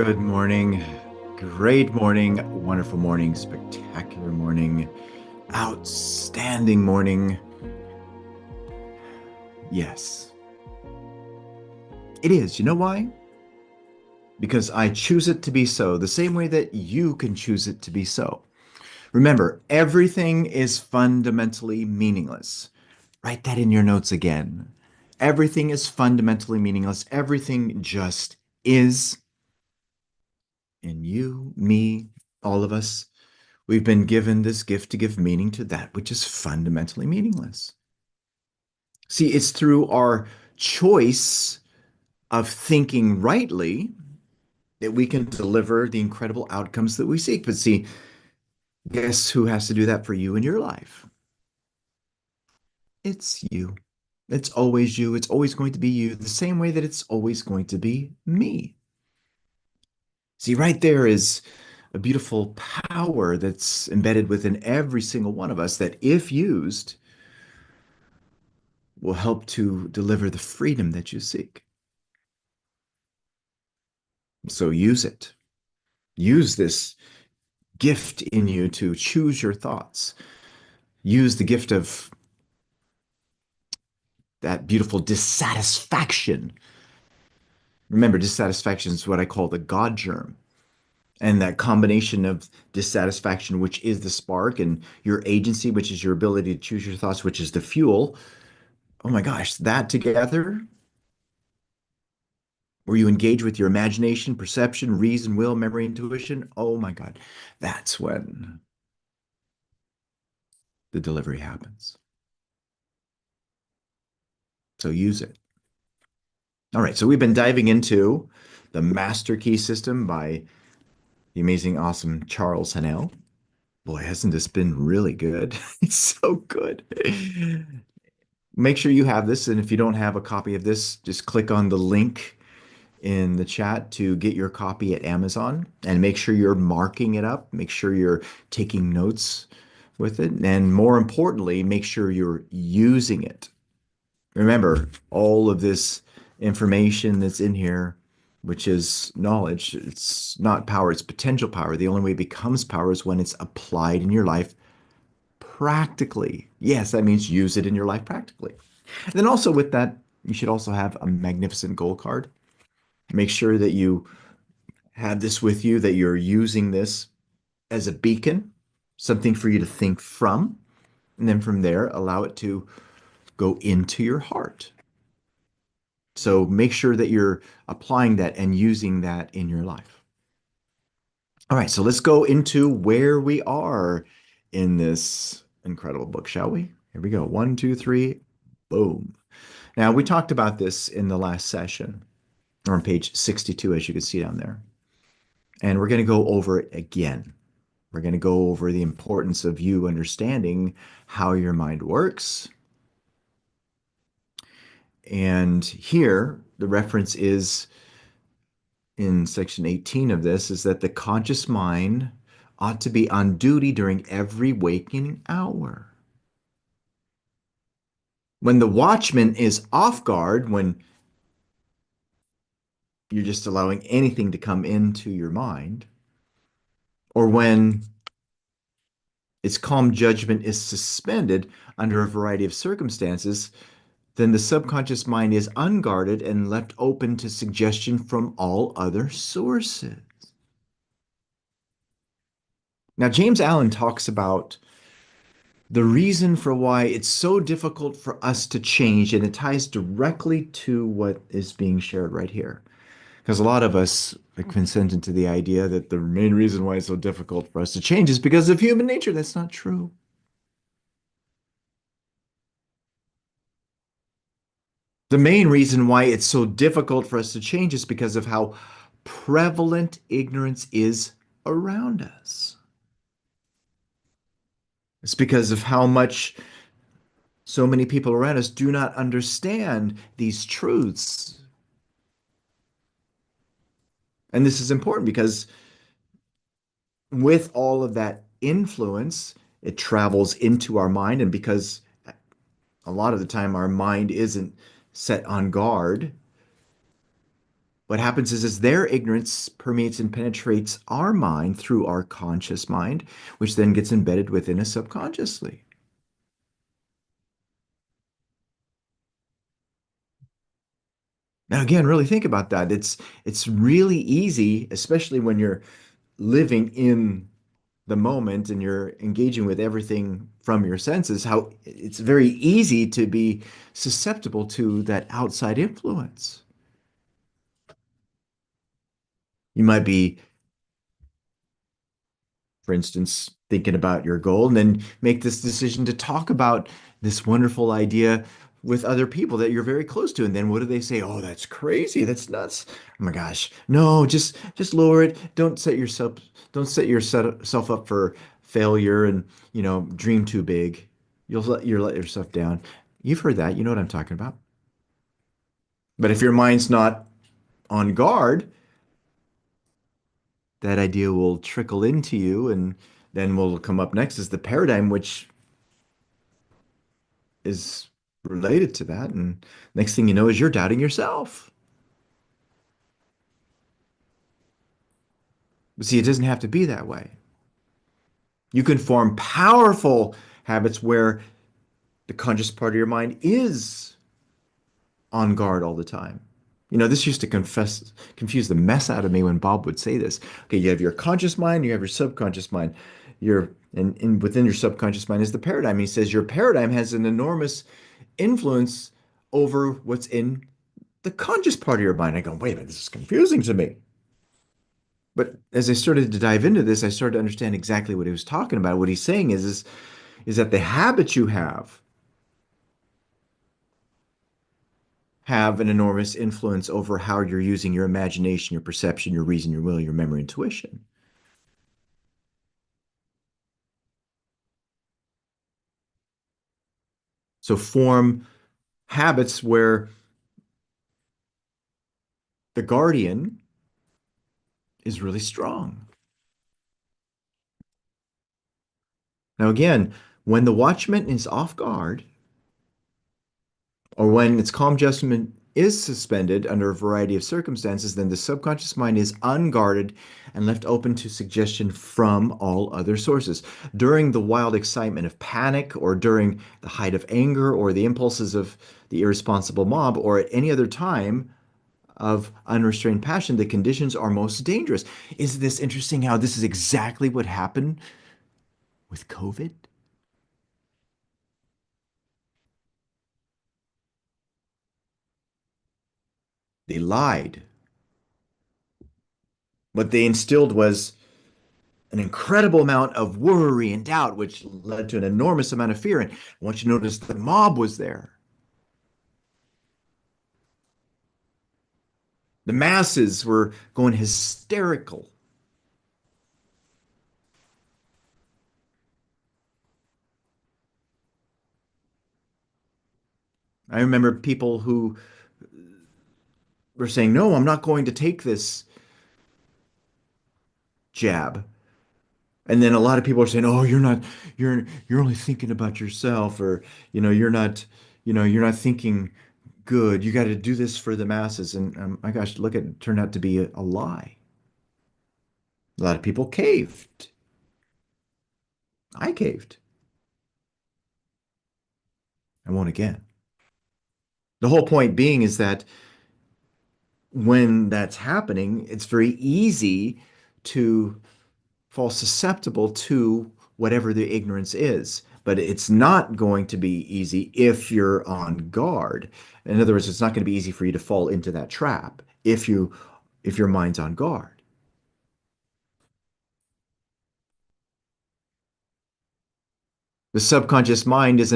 Good morning. Great morning. Wonderful morning. Spectacular morning. Outstanding morning. Yes, it is. You know why? Because I choose it to be so, the same way that you can choose it to be so. Remember, everything is fundamentally meaningless. Write that in your notes again. Everything is fundamentally meaningless. Everything just is. And you, me, all of us, we've been given this gift to give meaning to that which is fundamentally meaningless. See, it's through our choice of thinking rightly that we can deliver the incredible outcomes that we seek. But see, guess who has to do that for you in your life? It's you. It's always you. It's always going to be you, the same way that it's always going to be me. See, right there is a beautiful power that's embedded within every single one of us that, if used, will help to deliver the freedom that you seek. So use it. Use this gift in you to choose your thoughts. Use the gift of that beautiful dissatisfaction. Remember, dissatisfaction is what I call the God germ. And that combination of dissatisfaction, which is the spark, and your agency, which is your ability to choose your thoughts, which is the fuel. Oh my gosh, that together, where you engage with your imagination, perception, reason, will, memory, intuition. Oh my God, that's when the delivery happens. So use it. All right, so we've been diving into the Master Key System by the amazing, awesome Charles Haanel. Boy, hasn't this been really good? It's so good. Make sure you have this, and if you don't have a copy of this, just click on the link in the chat to get your copy at Amazon, and make sure you're marking it up. Make sure you're taking notes with it, and more importantly, make sure you're using it. Remember, all of this information that's in here, which is knowledge, it's not power, it's potential power. The only way it becomes power is when it's applied in your life practically. Yes, that means use it in your life practically. And then also with that, you should also have a magnificent goal card. Make sure that you have this with you, that you're using this as a beacon, something for you to think from. And then from there, allow it to go into your heart. So make sure that you're applying that and using that in your life. All right, so let's go into where we are in this incredible book, shall we? Here we go. One, two, three, boom. Now, we talked about this in the last session, or on page 62, as you can see down there. And we're going to go over it again. We're going to go over the importance of you understanding how your mind works. And here, the reference is in section 18 of this, is that the conscious mind ought to be on duty during every waking hour. When the watchman is off guard, when you're just allowing anything to come into your mind, or when its calm judgment is suspended under a variety of circumstances, then the subconscious mind is unguarded and left open to suggestion from all other sources. Now, James Allen talks about the reason for why it's so difficult for us to change, and it ties directly to what is being shared right here. Because a lot of us consent into the idea that the main reason why it's so difficult for us to change is because of human nature. That's not true. The main reason why it's so difficult for us to change is because of how prevalent ignorance is around us. It's because of how much so many people around us do not understand these truths. And this is important because with all of that influence, it travels into our mind. And because a lot of the time our mind isn't set on guard, What happens is their ignorance permeates and penetrates our mind through our conscious mind, which then gets embedded within us subconsciously. Now, again, really think about that. It's really easy, especially when you're living in the moment and you're engaging with everything from your senses, how it's very easy to be susceptible to that outside influence. You might be, for instance, thinking about your goal and then make this decision to talk about this wonderful idea with other people that you're very close to. And then what do they say? Oh, that's crazy. That's nuts. Oh my gosh. No, just lower it. Don't set yourself up for failure and, dream too big. You'll let yourself down. You've heard that. You know what I'm talking about. But if your mind's not on guard, that idea will trickle into you, and then will come up next is the paradigm, which is related to that. And next thing you know is you're doubting yourself. But see, it doesn't have to be that way. You can form powerful habits where the conscious part of your mind is on guard all the time. This used to confuse the mess out of me when Bob would say this. Okay, you have your conscious mind, you have your subconscious mind. And within your subconscious mind is the paradigm. He says your paradigm has an enormous influence over what's in the conscious part of your mind. I go, wait a minute, this is confusing to me. But as I started to dive into this, I started to understand exactly what he was talking about. What he's saying is that the habits you have an enormous influence over how you're using your imagination, your perception, your reason, your will, your memory, intuition. So form habits where the guardian is really strong. Now, again, when the watchman is off guard, or when its calm judgment is suspended under a variety of circumstances, then the subconscious mind is unguarded and left open to suggestion from all other sources. During the wild excitement of panic, or during the height of anger, or the impulses of the irresponsible mob, or at any other time of unrestrained passion, the conditions are most dangerous. Is this interesting how this is exactly what happened with COVID? They lied. What they instilled was an incredible amount of worry and doubt, which led to an enormous amount of fear. And once you notice the mob was there, the masses were going hysterical. I remember people who were saying, "No, I'm not going to take this jab." And then a lot of people are saying, "Oh, you're only thinking about yourself, or you're not thinking good. You got to do this for the masses." And my gosh, look, it turned out to be a lie. A lot of people caved. I caved. I won't again. The whole point being is that when that's happening, it's very easy to fall susceptible to whatever the ignorance is. But it's not going to be easy if you're on guard. In other words, it's not going to be easy for you to fall into that trap if your mind's on guard. The subconscious mind is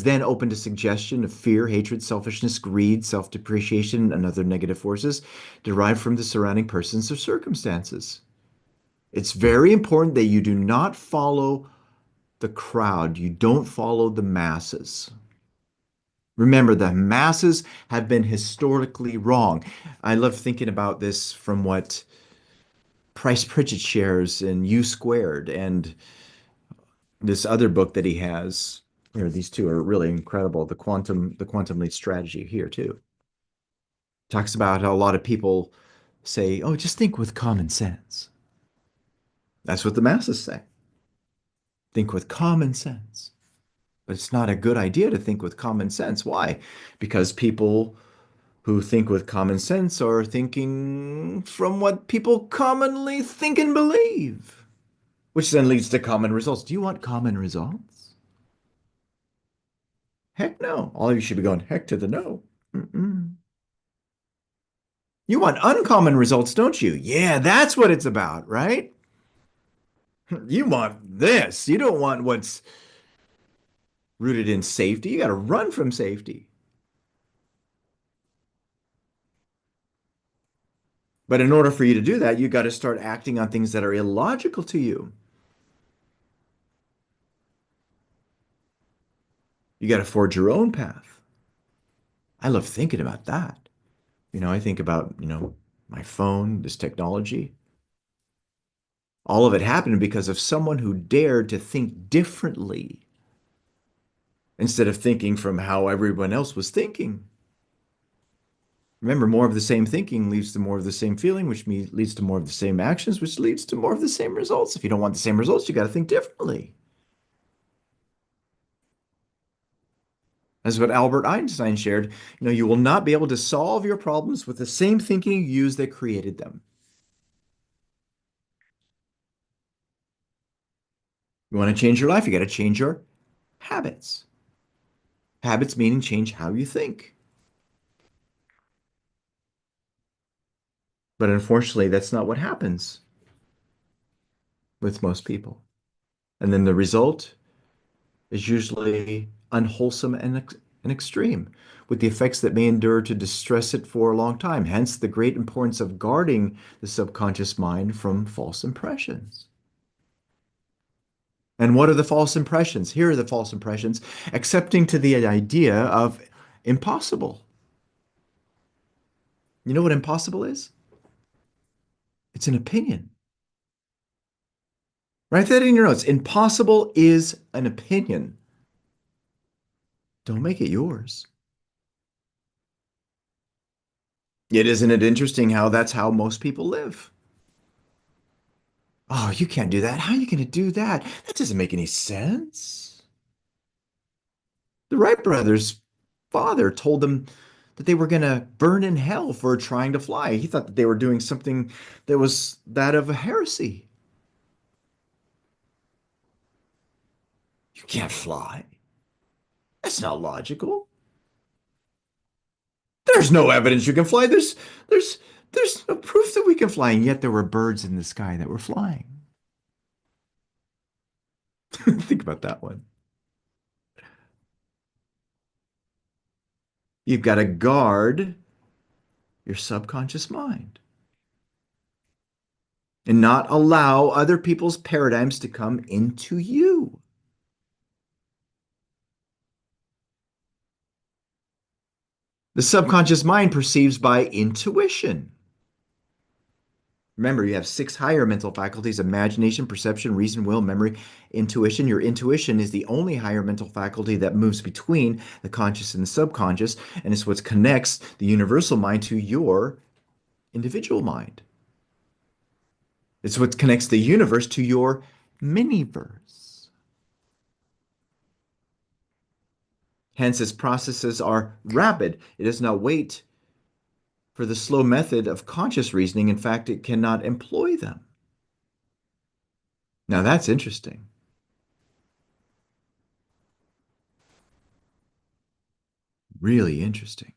then open to suggestion of fear, hatred, selfishness, greed, self-depreciation, and other negative forces derived from the surrounding persons or circumstances. It's very important that you do not follow the crowd. You don't follow the masses. Remember, the masses have been historically wrong. I love thinking about this from what Price Pritchett shares in U Squared, and this other book that he has. These two are really incredible. The quantum leap strategy here too. Talks about how a lot of people say, oh, just think with common sense. That's what the masses say. Think with common sense. But it's not a good idea to think with common sense. Why? Because people who think with common sense are thinking from what people commonly think and believe, which then leads to common results. Do you want common results? Heck no. All of you should be going, heck to the no. Mm-mm. You want uncommon results, don't you? Yeah, that's what it's about, right? You want this. You don't want what's rooted in safety. You got to run from safety. But in order for you to do that, you got to start acting on things that are illogical to you. You got to forge your own path. I love thinking about that. I think about, my phone, this technology. All of it happened because of someone who dared to think differently instead of thinking from how everyone else was thinking. Remember, more of the same thinking leads to more of the same feeling, which leads to more of the same actions, which leads to more of the same results. If you don't want the same results, you got to think differently. That's what Albert Einstein shared. You will not be able to solve your problems with the same thinking you used that created them. You want to change your life, you got to change your habits. Habits meaning change how you think. But unfortunately, that's not what happens with most people. And then the result is usually unwholesome and extreme, with the effects that may endure to distress it for a long time. Hence, the great importance of guarding the subconscious mind from false impressions. And what are the false impressions? Here are the false impressions: accepting to the idea of impossible. You know what impossible is? It's an opinion. Write that in your notes. Impossible is an opinion. Don't make it yours. Yet, isn't it interesting how that's how most people live? Oh, you can't do that. How are you going to do that? That doesn't make any sense. The Wright brothers' father told them that they were going to burn in hell for trying to fly. He thought that they were doing something that was that of a heresy. You can't fly. That's not logical. There's no evidence you can fly. There's there's no proof that we can fly, and yet there were birds in the sky that were flying. Think about that one. You've got to guard your subconscious mind and not allow other people's paradigms to come into you. The subconscious mind perceives by intuition. Remember, you have six higher mental faculties: imagination, perception, reason, will, memory, intuition. Your intuition is the only higher mental faculty that moves between the conscious and the subconscious, and it's what connects the universal mind to your individual mind. It's what connects the universe to your miniverse. Hence, its processes are rapid. It does not wait for the slow method of conscious reasoning. In fact, it cannot employ them. Now, that's interesting. Really interesting.